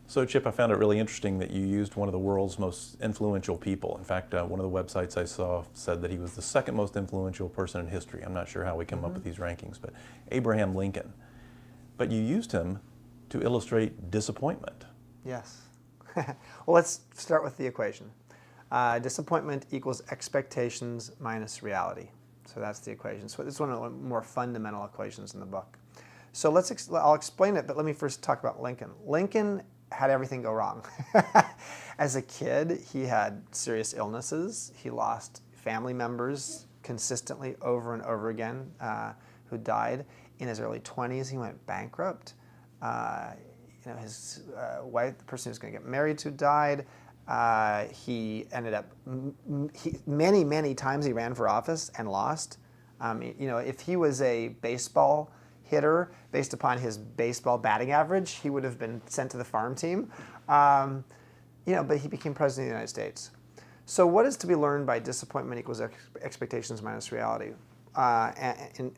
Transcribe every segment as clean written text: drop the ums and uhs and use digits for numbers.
So, Chip, I found it really interesting that you used one of the world's most influential people. In fact, one of the websites I saw said that he was the second most influential person in history. I'm not sure how we come up with these rankings, but Abraham Lincoln. But you used him to illustrate disappointment. Yes. Well, let's start with the equation. Disappointment equals expectations minus reality. So that's the equation. So it's one of the more fundamental equations in the book. So I'll explain it, but let me first talk about Lincoln. Lincoln had everything go wrong. As a kid, he had serious illnesses. He lost family members consistently over and over again who died. In his early 20s, he went bankrupt. His wife, the person he was going to get married to, died. He ended up many times he ran for office and lost. If he was a baseball hitter based upon his baseball batting average, he would have been sent to the farm team. But he became president of the United States. So what is to be learned by disappointment equals expectations minus reality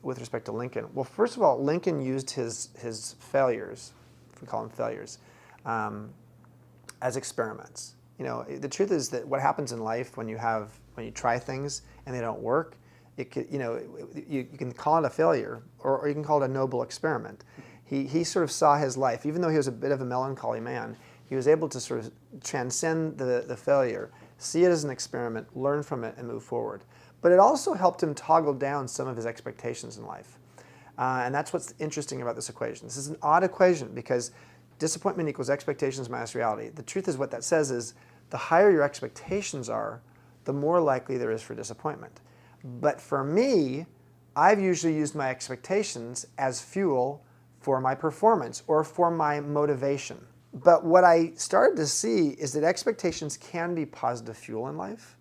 with respect to Lincoln? Well, first of all, Lincoln used his failures, if we call them failures, as experiments. The truth is that what happens in life when you try things and they don't work, you can call it a failure, or you can call it a noble experiment. He sort of saw his life, even though he was a bit of a melancholy man, he was able to sort of transcend the failure, see it as an experiment, learn from it, and move forward. But it also helped him toggle down some of his expectations in life. And that's what's interesting about this equation. This is an odd equation because disappointment equals expectations minus reality. The truth is what that says is the higher your expectations are, the more likely there is for disappointment. But for me, I've usually used my expectations as fuel for my performance or for my motivation. But what I started to see is that expectations can be positive fuel in life,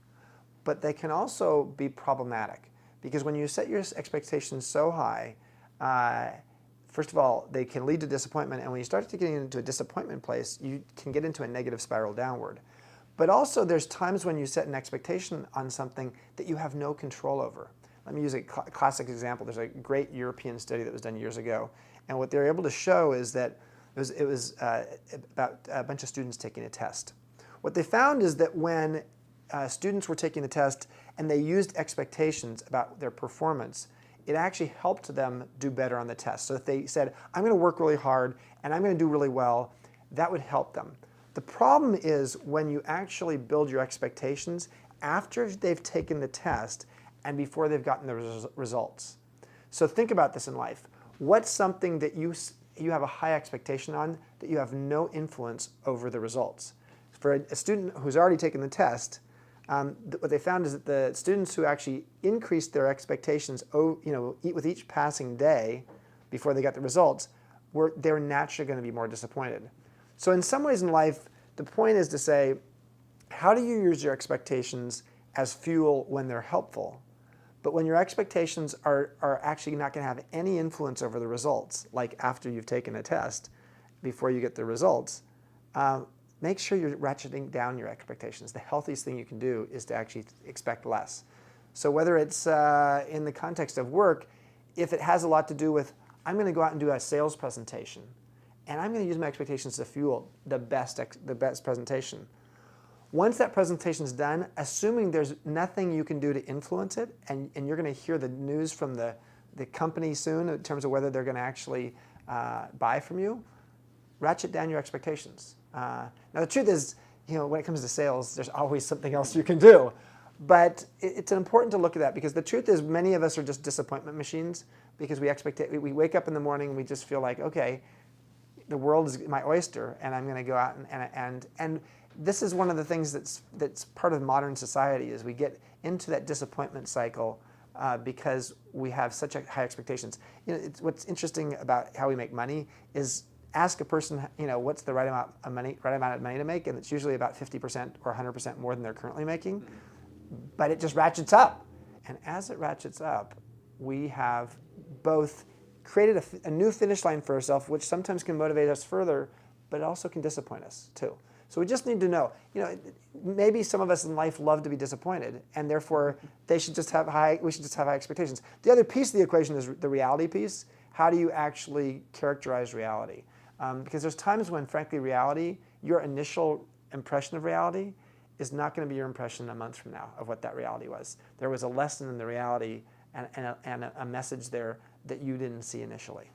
but they can also be problematic. Because when you set your expectations so high, first of all, they can lead to disappointment, and when you start to get into a disappointment place, you can get into a negative spiral downward. But also, there's times when you set an expectation on something that you have no control over. Let me use a classic example. There's a great European study that was done years ago, and what they were able to show is that it was about a bunch of students taking a test. What they found is that when students were taking the test and they used expectations about their performance, it actually helped them do better on the test. So if they said, I'm going to work really hard and I'm going to do really well, that would help them. The problem is when you actually build your expectations after they've taken the test and before they've gotten the results. So think about this in life. What's something that you have a high expectation on that you have no influence over the results? For a student who's already taken the test, what they found is that the students who actually increased their expectations, with each passing day before they got the results, they're naturally going to be more disappointed. So in some ways in life, the point is to say, how do you use your expectations as fuel when they're helpful? But when your expectations are actually not going to have any influence over the results, like after you've taken a test, before you get the results, make sure you're ratcheting down your expectations. The healthiest thing you can do is to actually expect less. So whether it's in the context of work, if it has a lot to do with, I'm going to go out and do a sales presentation, and I'm going to use my expectations to fuel the best presentation. Once that presentation is done, assuming there's nothing you can do to influence it, and you're going to hear the news from the company soon in terms of whether they're going to actually buy from you, ratchet down your expectations. Now the truth is, when it comes to sales, there's always something else you can do. But it's important to look at that because the truth is many of us are just disappointment machines because we wake up in the morning and we just feel like, okay, the world is my oyster and I'm going to go out and this is one of the things that's part of modern society is we get into that disappointment cycle because we have such high expectations. What's interesting about how we make money is ask a person, what's the right amount of money to make, and it's usually about 50% or 100% more than they're currently making. But it just ratchets up, and as it ratchets up, we have both created a new finish line for ourselves, which sometimes can motivate us further, but it also can disappoint us too. So we just need to know, maybe some of us in life love to be disappointed, and therefore we should just have high expectations. The other piece of the equation is the reality piece. How do you actually characterize reality? Because there's times when, frankly, reality, your initial impression of reality is not going to be your impression a month from now of what that reality was. There was a lesson in the reality and a message there that you didn't see initially.